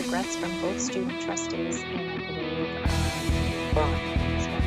regrets from both student trustees and I believe Ron as well.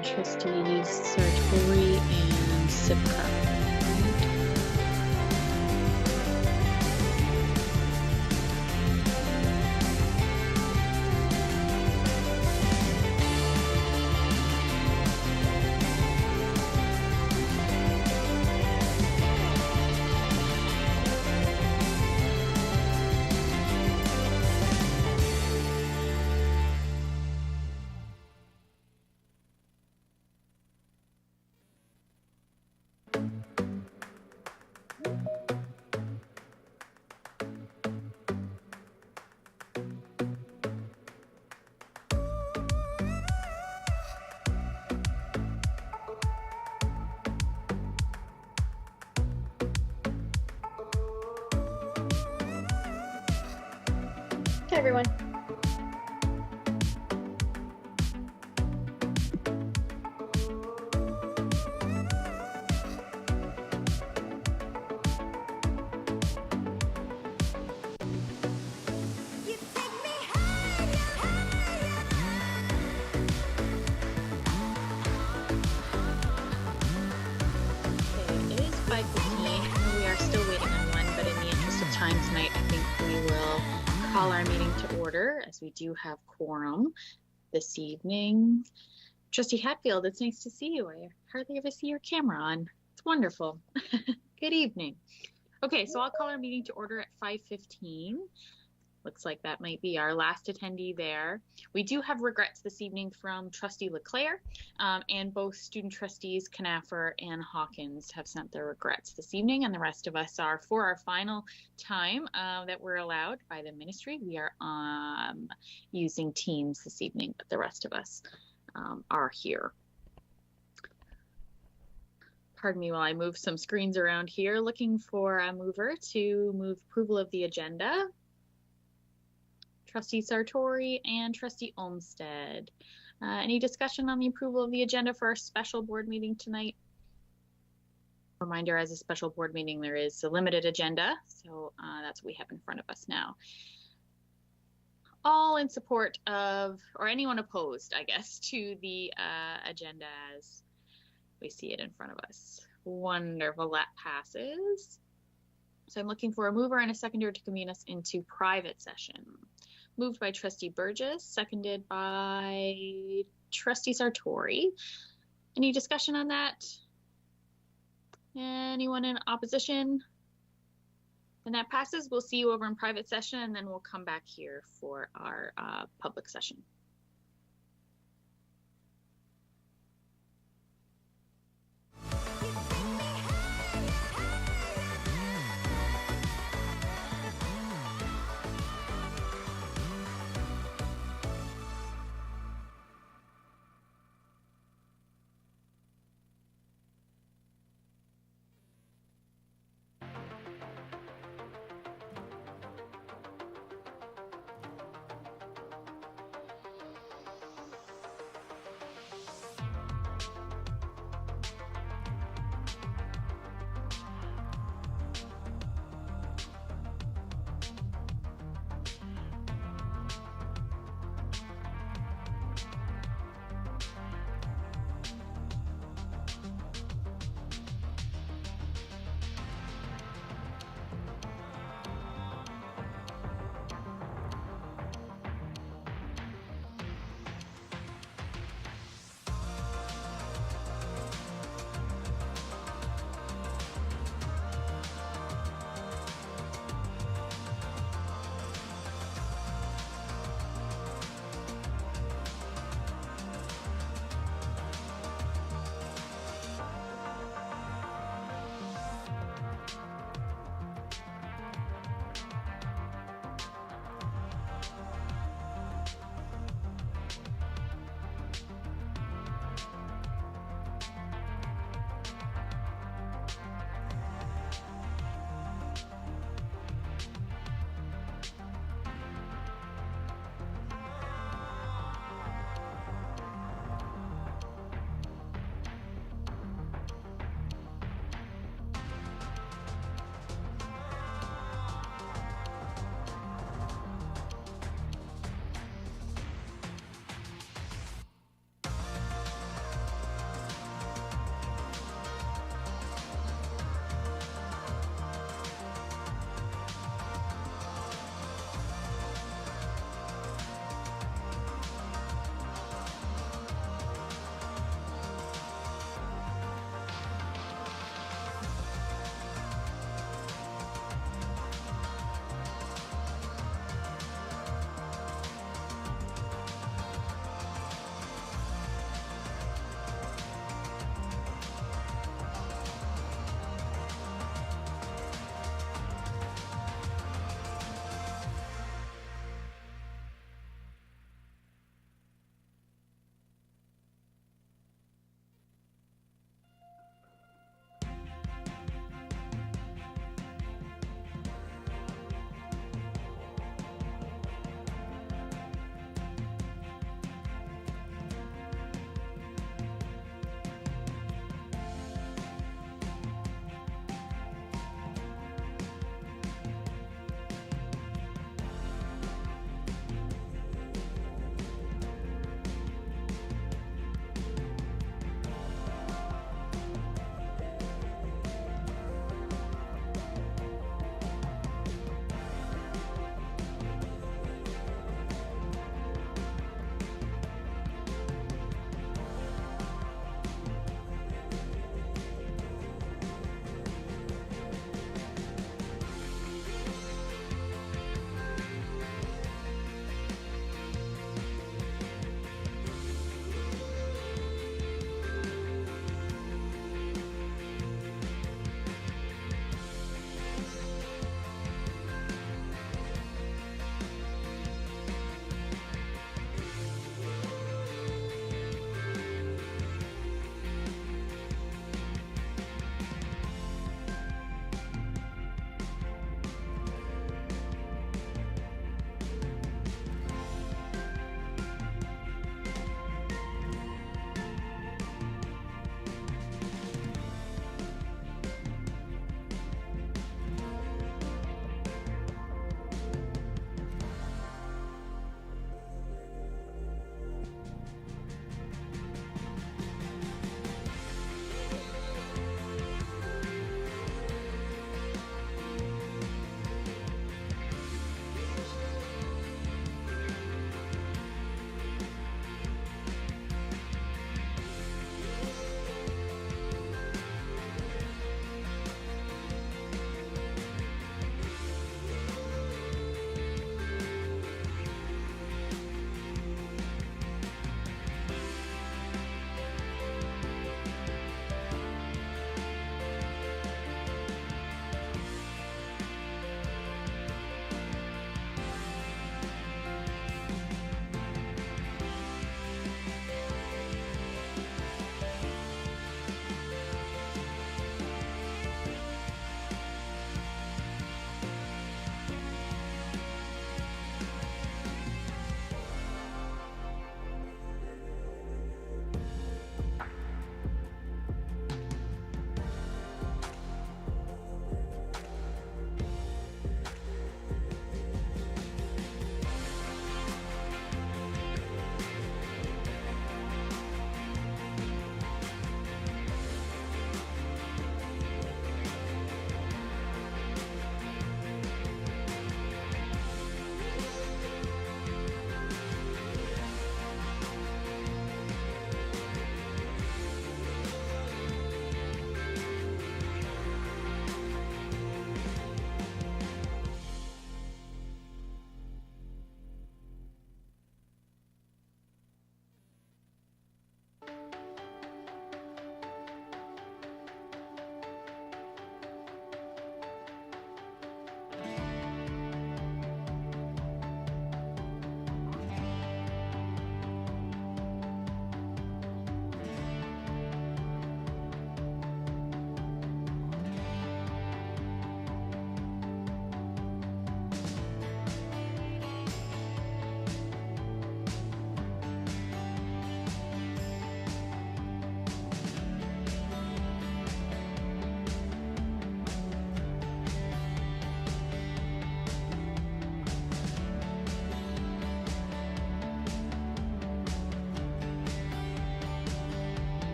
Trustees Sartori and Sipka. Hey everyone. Call our meeting to order as we do have quorum this evening. Trustee Hatfield, it's nice to see you. I hardly ever see your camera on. It's wonderful. Good evening. Okay, so I'll call our meeting to order at 5:15. Looks like that might be our last attendee there. We do have regrets this evening from Trustee Leclerc, and both student trustees Knaffer and Hawkins have sent their regrets this evening, and the rest of us are, for our final time that we're allowed by the ministry, we are using Teams this evening, but the rest of us are here. Pardon me while I move some screens around here, looking for a mover to move approval of the agenda. Trustee Sartori and Trustee Olmsted. Any discussion on the approval of the agenda for our special board meeting tonight? Reminder, as a special board meeting, there is a limited agenda, so that's what we have in front of us now. all in support of, or anyone opposed, I guess, to the agenda as we see it in front of us? Wonderful, that passes. So I'm looking for a mover and a seconder to convene us into private session. Moved by Trustee Burgess, seconded by Trustee Sartori. Any discussion on that? Anyone in opposition? And that passes. We'll see you over in private session, and then we'll come back here for our public session.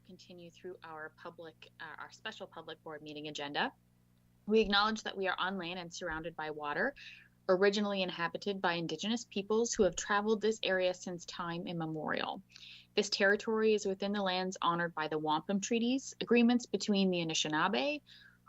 continue through our special public board meeting agenda. We acknowledge that we are on land and surrounded by water, originally inhabited by Indigenous peoples who have traveled this area since time immemorial. This territory is within the lands honored by the Wampum Treaties, agreements between the Anishinaabe,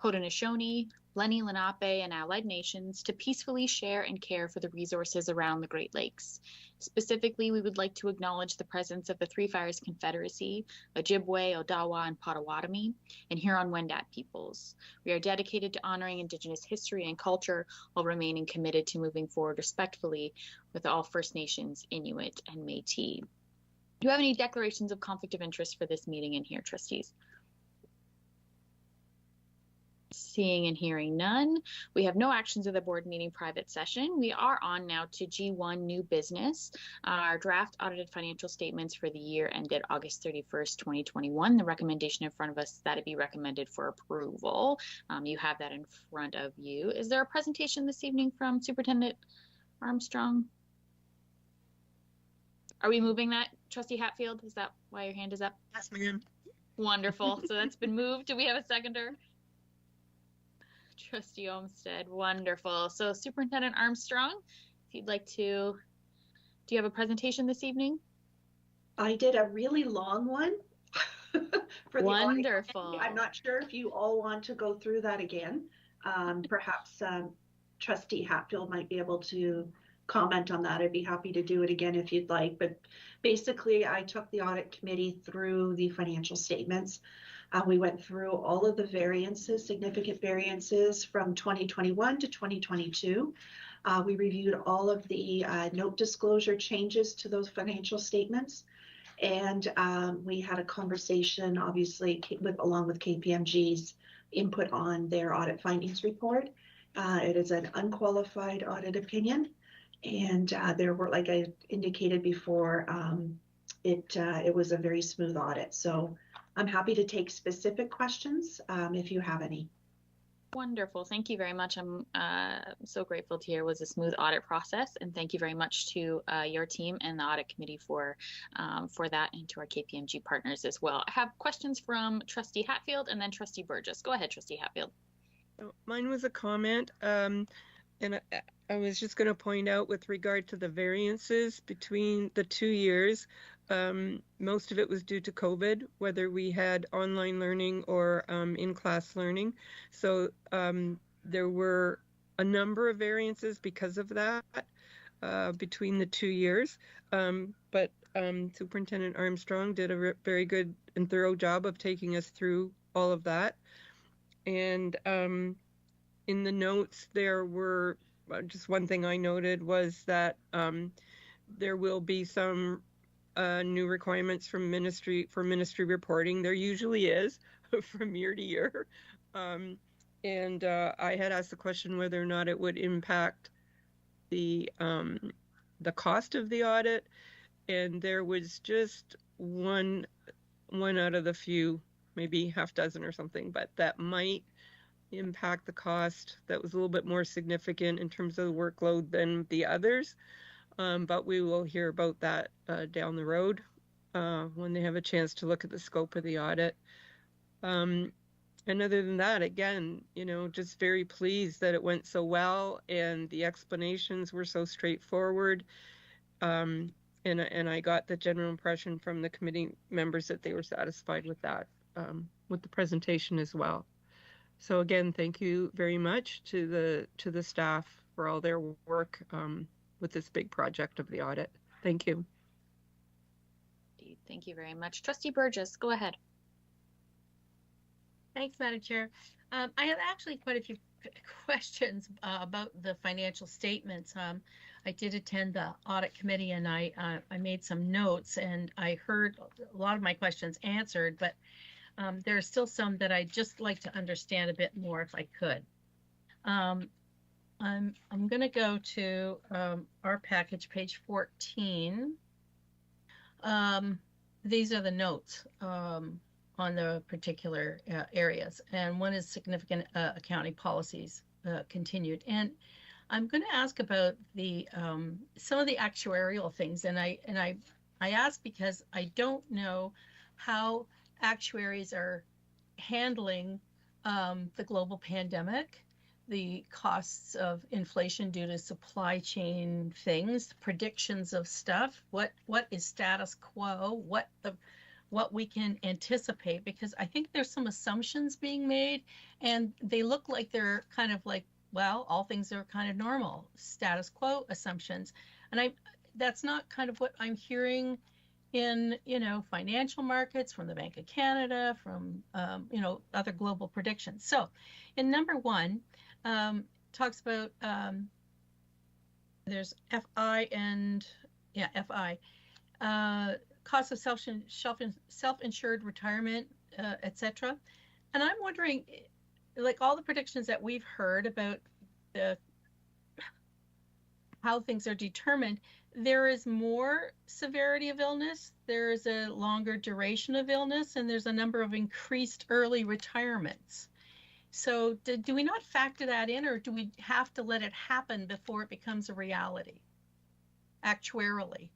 Haudenosaunee, Lenni Lenape, and allied nations to peacefully share and care for the resources around the Great Lakes. Specifically, we would like to acknowledge the presence of the Three Fires Confederacy, Ojibwe, Odawa, and Potawatomi, and Huron-Wendat peoples. We are dedicated to honoring Indigenous history and culture while remaining committed to moving forward respectfully with all First Nations, Inuit, and Métis. Do you have any declarations of conflict of interest for this meeting in here, trustees? Seeing and hearing none, we have no actions of the board meeting private session. We are on now to G1 new business, our draft audited financial statements for the year ended August 31st, 2021. The recommendation in front of us is that it be recommended for approval. You have that in front of you. Is there a presentation this evening from Superintendent Armstrong? Are we moving that, Trustee Hatfield? Is that why your hand is up? Yes, ma'am. Wonderful. So that's been moved. Do we have a seconder? Trustee Olmsted. Wonderful. So Superintendent Armstrong, if you'd like to, do you have a presentation this evening? I did a really long one for the Wonderful. audience. I'm not sure if you all want to go through that again. Perhaps Trustee Hatfield might be able to comment on that. I'd be happy to do it again if you'd like. But basically, I took the audit committee through the financial statements. We went through all of the variances, significant variances from 2021 to 2022. We reviewed all of the note disclosure changes to those financial statements. And we had a conversation, obviously, along with KPMG's input on their audit findings report. It is an unqualified audit opinion. And there were, like I indicated before, it was a very smooth audit. So I'm happy to take specific questions if you have any. Wonderful. Thank you very much. I'm so grateful to hear it was a smooth audit process, and thank you very much to your team and the audit committee for that, and to our KPMG partners as well. I have questions from Trustee Hatfield and then Trustee Burgess. Go ahead, Trustee Hatfield. Mine was a comment, and I was just going to point out with regard to the variances between the 2 years. Most of it was due to COVID, whether we had online learning or in-class learning. So there were a number of variances because of that between the 2 years. But Superintendent Armstrong did a very good and thorough job of taking us through all of that. And in the notes, there were just one thing I noted was that there will be some new requirements from ministry reporting. There usually is from year to year. And I had asked the question whether or not it would impact the cost of the audit. And there was just one out of the few, maybe half dozen or something, but that might impact the cost. That was a little bit more significant in terms of the workload than the others. But we will hear about that down the road when they have a chance to look at the scope of the audit. And other than that, again, just very pleased that it went so well and the explanations were so straightforward. And I got the general impression from the committee members that they were satisfied with that, with the presentation as well. So again, thank you very much to the staff for all their work with this big project of the audit. Thank you. Thank you very much. Trustee Burgess, go ahead. Thanks, Madam Chair. I have actually quite a few questions about the financial statements. I did attend the audit committee and I made some notes and I heard a lot of my questions answered, but there are still some that I'd just like to understand a bit more if I could. I'm going to go to our package, page 14. These are the notes on the particular areas, and one is significant accounting policies continued. And I'm going to ask about the some of the actuarial things, and I ask because I don't know how actuaries are handling the global pandemic, the costs of inflation due to supply chain things, predictions of stuff, what is status quo, what we can anticipate, because I think there's some assumptions being made and they look like they're kind of like, well, all things are kind of normal, status quo assumptions. And that's not kind of what I'm hearing in, financial markets, from the Bank of Canada, from, other global predictions. So in number one, talks about, there's FI and, FI, cost of self-insured retirement, etc. And I'm wondering, like all the predictions that we've heard about how things are determined, there is more severity of illness, there is a longer duration of illness, and there's a number of increased early retirements. So do we not factor that in, or do we have to let it happen before it becomes a reality, actuarially?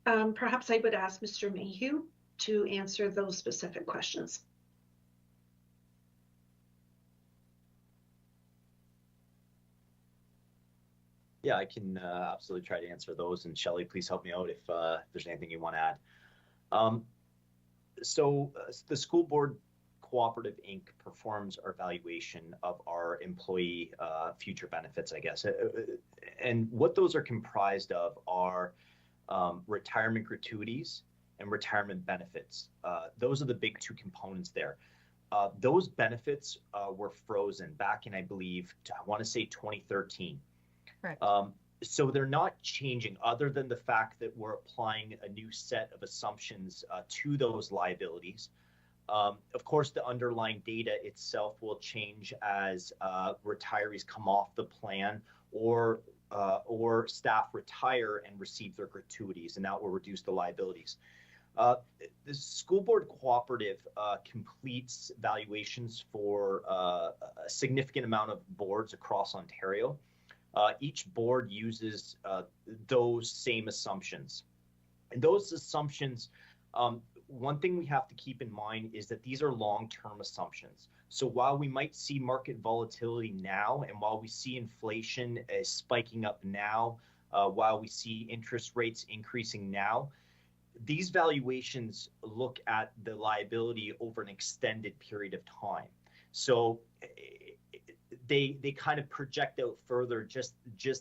Perhaps I would ask Mr. Mayhew to answer those specific questions. Yeah, I can absolutely try to answer those. And Shelley, please help me out if there's anything you want to add. So the School Board Cooperative Inc. performs our evaluation of our employee future benefits, I guess. And what those are comprised of are retirement gratuities and retirement benefits. Those are the big two components there. Those benefits were frozen back in, I believe, I want to say 2013. Correct. So they're not changing, other than the fact that we're applying a new set of assumptions to those liabilities. Of course, the underlying data itself will change as retirees come off the plan or staff retire and receive their gratuities, and that will reduce the liabilities. The School Board Cooperative completes valuations for a significant amount of boards across Ontario. Each board uses those same assumptions. And those assumptions, one thing we have to keep in mind is that these are long-term assumptions. So while we might see market volatility now, and while we see inflation spiking up now, while we see interest rates increasing now, these valuations look at the liability over an extended period of time. So they kind of project out further just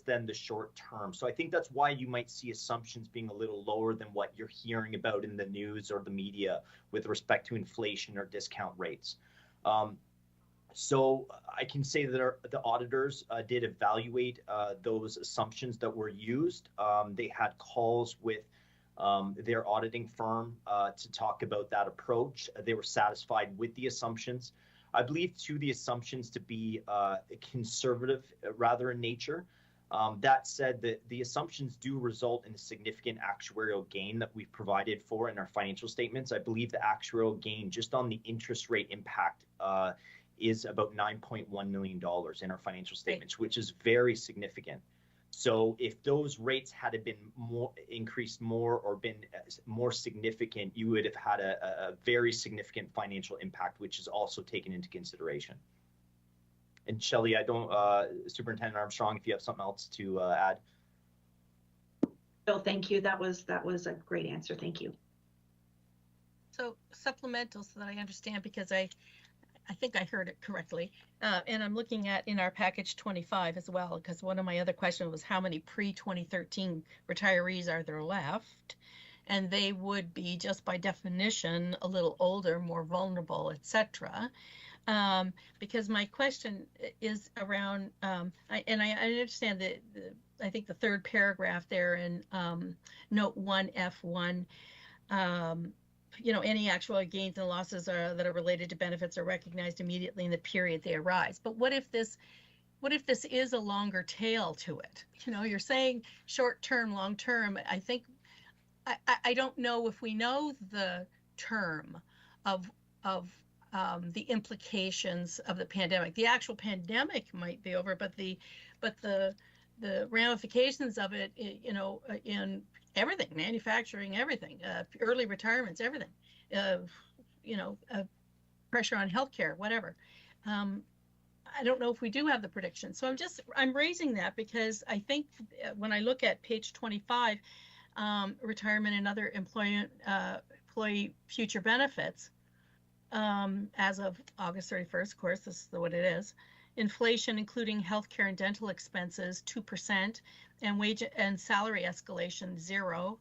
than the short term. So I think that's why you might see assumptions being a little lower than what you're hearing about in the news or the media with respect to inflation or discount rates. So I can say that the auditors did evaluate those assumptions that were used. They had calls with their auditing firm to talk about that approach. They were satisfied with the assumptions. I believe too the assumptions to be conservative rather in nature. That said, the assumptions do result in a significant actuarial gain that we've provided for in our financial statements. I believe the actuarial gain just on the interest rate impact is about $9.1 million in our financial statements, which is very significant. So if those rates had been increased more or been more significant, you would have had a very significant financial impact, which is also taken into consideration. And Shelley, Superintendent Armstrong, if you have something else to add. Bill, thank you. That was a great answer. Thank you. So supplemental, so that I understand, because I think I heard it correctly. And I'm looking at in our package 25 as well, because one of my other questions was how many pre-2013 retirees are there left? And they would be, just by definition, a little older, more vulnerable, etc. Because my question is around, I understand that I think the third paragraph there in note 1F1, any actual gains and losses that are related to benefits are recognized immediately in the period they arise. But what if this is a longer tail to it? You're saying short term, long term. I think I don't know if we know the term of the implications of the pandemic. The actual pandemic might be over, but the the ramifications of it, you know, in everything, manufacturing, everything, early retirements, everything, you know, pressure on healthcare, whatever. I don't know if we do have the prediction. So I'm raising that because I think when I look at page 25, retirement and other employee future benefits, as of August 31st, of course, this is what it is. Inflation, including healthcare and dental expenses, 2%, and wage and salary escalation, 0.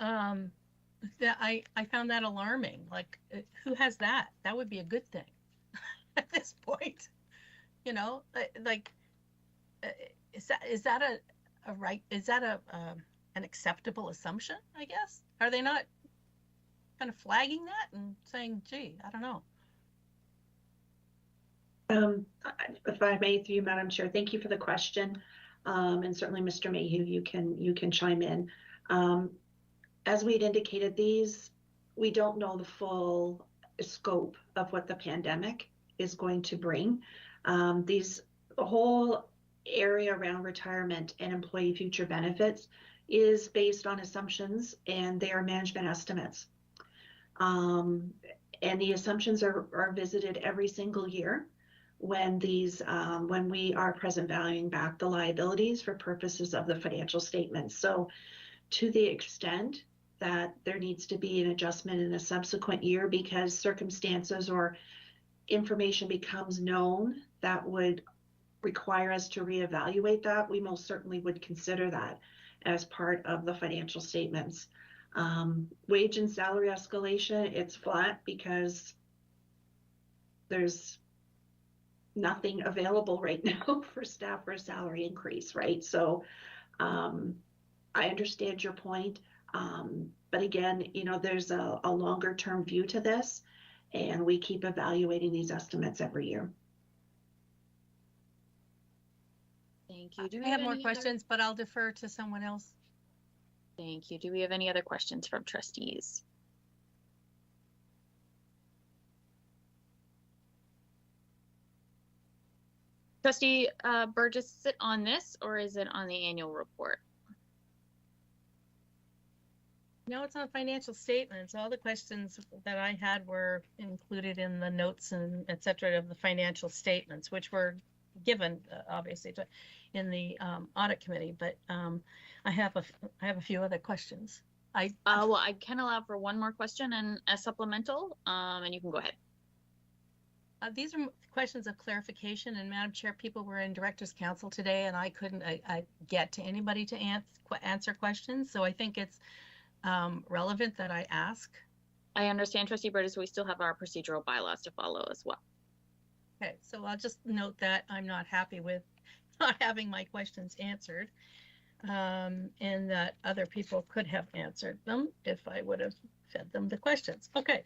That I found that alarming. Like, who has that? That would be a good thing at this point. You know, like, is that a right? Is that an acceptable assumption? I guess. Are they not kind of flagging that and saying, "Gee, I don't know." If I may, through you, Madam Chair, thank you for the question, and certainly, Mr. Mayhew, you can chime in. As we'd indicated, we don't know the full scope of what the pandemic is going to bring. The whole area around retirement and employee future benefits is based on assumptions, and they are management estimates. And the assumptions are visited every single year when we are present valuing back the liabilities for purposes of the financial statements. So to the extent that there needs to be an adjustment in a subsequent year because circumstances or information becomes known that would require us to reevaluate that, we most certainly would consider that as part of the financial statements. Wage and salary escalation, it's flat because there's nothing available right now for staff for a salary increase, right? So I understand your point. But again, you know, there's a longer term view to this, and we keep evaluating these estimates every year. Thank you. Do we I have more any questions, but I'll defer to someone else. Thank you. Do we have any other questions from trustees? Trustee Burgess, is it on this or is it on the annual report? No, it's on financial statements. All the questions that I had were included in the notes and et cetera of the financial statements, which were given obviously in the audit committee. But I have a few other questions. Well, I can allow for one more question and a supplemental, and you can go ahead. These are questions of clarification, and Madam Chair, people were in Directors Council today, and I couldn't get to anybody to answer questions. So I think it's relevant that I ask. I understand, Trustee Burgess. We still have our procedural bylaws to follow as well. Okay, so I'll just note that I'm not happy with not having my questions answered, and that other people could have answered them if I would have fed them the questions. Okay,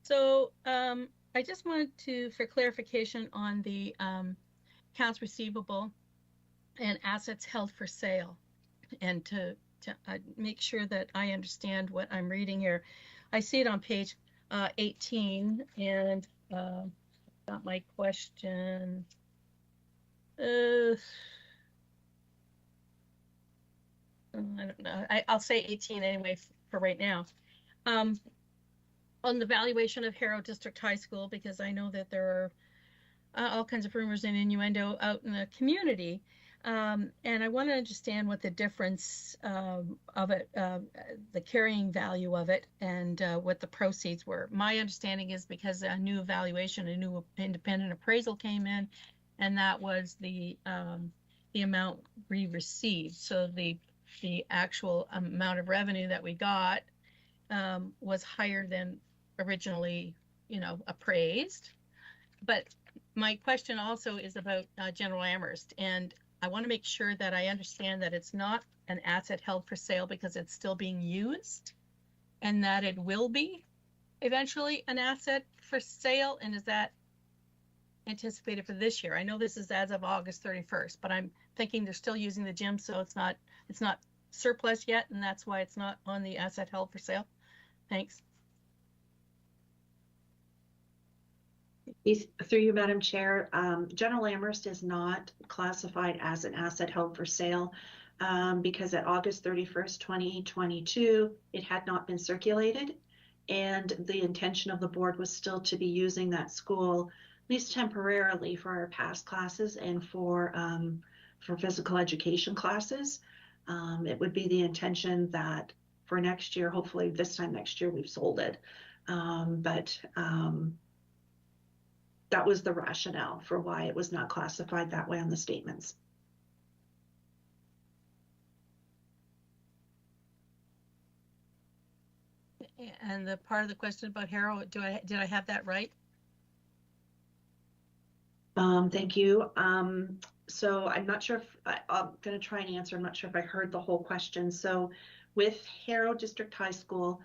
so I just wanted for clarification on the accounts receivable and assets held for sale, and to make sure that I understand what I'm reading here. I see it on page 18, and got my question. I don't know. I'll say 18 anyway for right now. On the valuation of Harrow District High School, because I know that there are all kinds of rumors and innuendo out in the community. And I want to understand what the difference of it, the carrying value of it, and what the proceeds were. My understanding is because a new evaluation, a new independent appraisal came in, and that was the amount we received. So the actual amount of revenue that we got was higher than originally, appraised. But my question also is about General Amherst, and I want to make sure that I understand that it's not an asset held for sale because it's still being used, and that it will be eventually an asset for sale. And is that anticipated for this year? I know this is as of August 31st, but I'm thinking they're still using the gym, so it's not surplus yet, and that's why it's not on the asset held for sale. Thanks. Through you, Madam Chair, General Amherst is not classified as an asset held for sale because at August 31st, 2022, it had not been circulated. And the intention of the board was still to be using that school, at least temporarily, for our past classes and for physical education classes. It would be the intention that for next year, hopefully this time next year, we've sold it. That was the rationale for why it was not classified that way on the statements. And the part of the question about Harrow, did I have that right? Thank you. So I'm not sure if I'm going to try and answer. I'm not sure if I heard the whole question. So with Harrow District High School,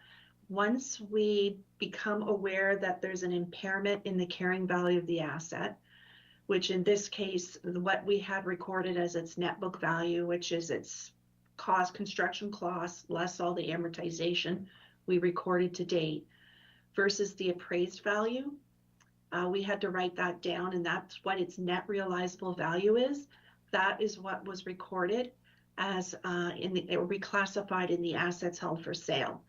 once we become aware that there's an impairment in the carrying value of the asset, which in this case, what we had recorded as its net book value, which is its construction costs less all the amortization we recorded to date versus the appraised value, we had to write that down, and that's what its net realizable value is. That is what was recorded as reclassified in the assets held for sale.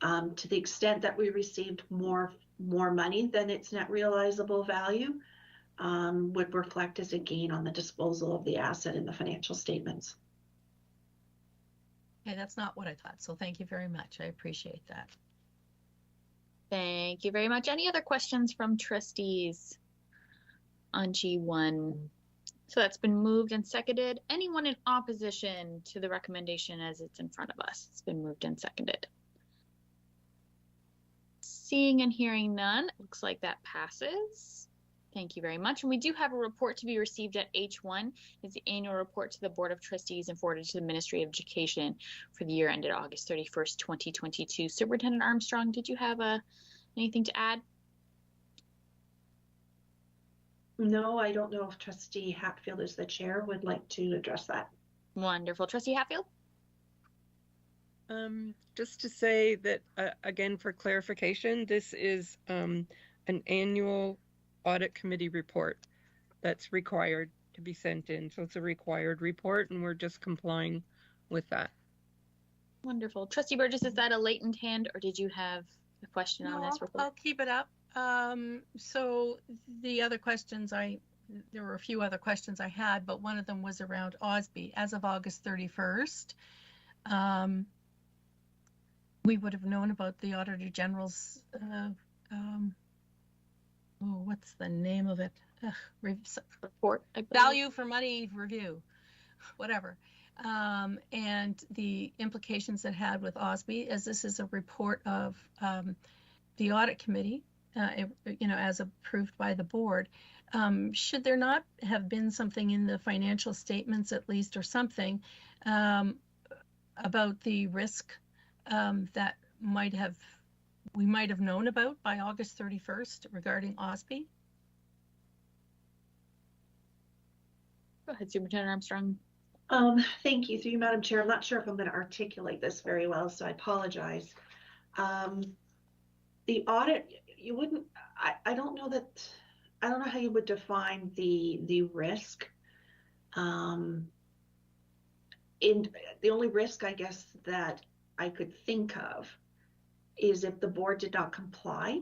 To the extent that we received more money than its net realizable value, would reflect as a gain on the disposal of the asset in the financial statements. Okay, that's not what I thought. So thank you very much. I appreciate that. Thank you very much. Any other questions from trustees on G1? So that's been moved and seconded. Anyone in opposition to the recommendation as it's in front of us? It's been moved and seconded. Seeing and hearing none, looks like that passes. Thank you very much. And we do have a report to be received at H1. It's the annual report to the Board of Trustees and forwarded to the Ministry of Education for the year ended August 31st, 2022. Superintendent Armstrong, did you have anything to add? No, I don't know if Trustee Hatfield, as the chair, would like to address that. Wonderful. Trustee Hatfield? Just to say that, again, for clarification, this is an annual audit committee report that's required to be sent in. So it's a required report, and we're just complying with that. Wonderful. Trustee Burgess, is that a latent hand, or did you have a question on this report? I'll keep it up. So the other questions there were a few other questions I had, but one of them was around OSB. As of August 31st, we would have known about the Auditor General's, what's the name of it? Report. Value for money review, whatever. And the implications it had with OSB, as this is a report of the audit committee, as approved by the board. Should there not have been something in the financial statements at least, or something about the risk that we might have known about by August 31st regarding OSB? Go ahead, Superintendent Armstrong. Thank you. Through you, Madam Chair. I'm not sure if I'm going to articulate this very well, so I apologize. The audit, you wouldn't, I don't know how you would define the risk. In the only risk, I guess, that I could think of is if the board did not comply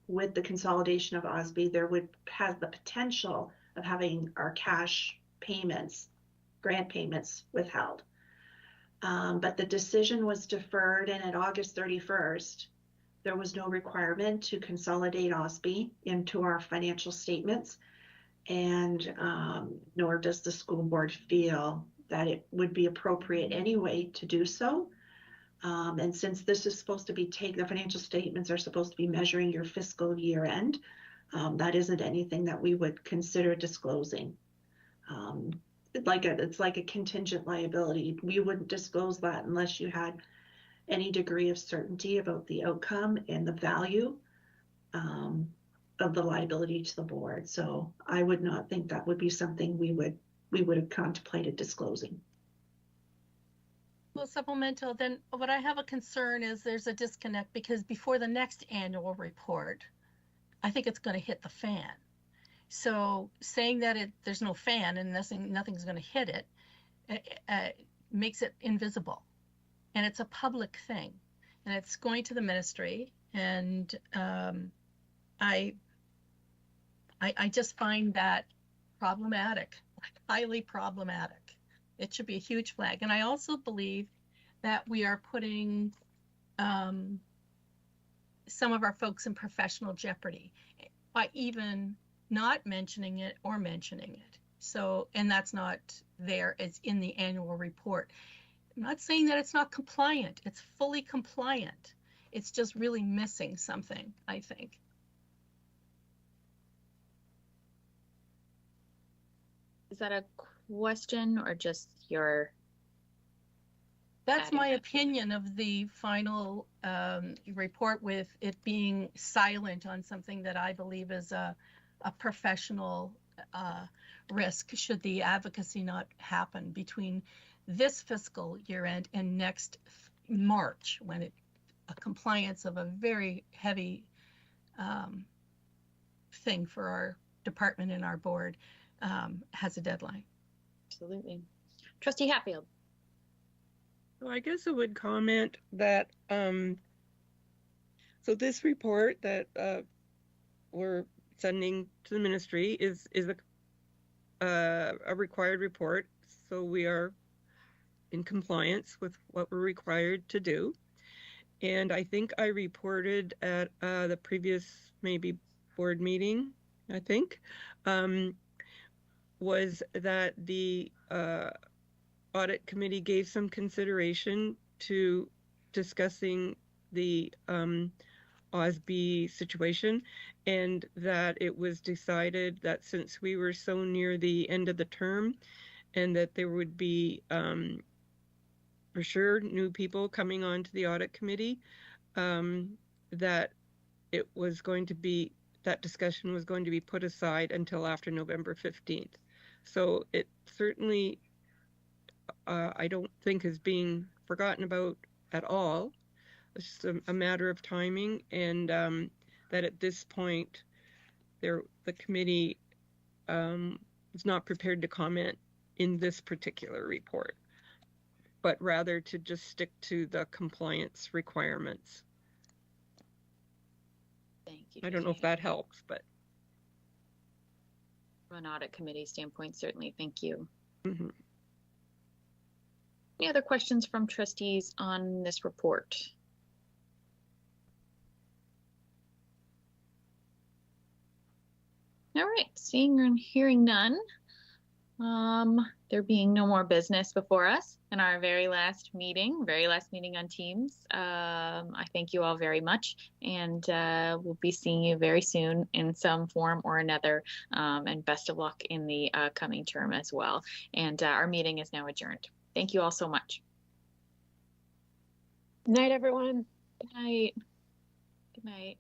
with the consolidation of OSB, there would have the potential of having our cash payments, grant payments, withheld. But the decision was deferred, and at August 31st, there was no requirement to consolidate OSB into our financial statements, and nor does the school board feel that it would be appropriate anyway to do so. And since this is supposed to be the financial statements are supposed to be measuring your fiscal year end, that isn't anything that we would consider disclosing. It's like a contingent liability. We wouldn't disclose that unless you had any degree of certainty about the outcome and the value of the liability to the board. So I would not think that would be something we would have contemplated disclosing. Well, supplemental, then what I have a concern is there's a disconnect, because before the next annual report, I think it's going to hit the fan. So saying that there's no fan and nothing's going to hit it makes it invisible, and it's a public thing, and it's going to the ministry, and I just find that problematic, highly problematic. It should be a huge flag, and I also believe that we are putting some of our folks in professional jeopardy by even not mentioning it or mentioning it. So, and that's not there as in the annual report. I'm not saying that it's not compliant. It's fully compliant. It's just really missing something, I think. Is that a question or just your? That's adding my that? opinion of the final report, with it being silent on something that I believe is a professional risk should the advocacy not happen between this fiscal year end and next March, when a compliance of a very heavy thing for our department and our board has a deadline. Absolutely. Trustee Hatfield. So I guess I would comment that so this report that we're sending to the ministry is a required report, so we are in compliance with what we're required to do. And I think I reported at the previous maybe board meeting, I think, was that the audit committee gave some consideration to discussing the OSB situation, and that it was decided that since we were so near the end of the term and that there would be for sure new people coming onto the audit committee, that it was going to be, that discussion was going to be put aside until after November 15th. So it certainly I don't think is being forgotten about at all. It's just a matter of timing, and that at this point, the committee is not prepared to comment in this particular report, but rather to just stick to the compliance requirements. Thank you. I don't know if that helps, but. From an audit committee standpoint, certainly. Thank you. Mm-hmm. Any other questions from trustees on this report? All right, seeing and hearing none, there being no more business before us in our very last meeting on Teams, I thank you all very much, and we'll be seeing you very soon in some form or another, and best of luck in the coming term as well. And our meeting is now adjourned. Thank you all so much. Good night, everyone. Good night. Good night.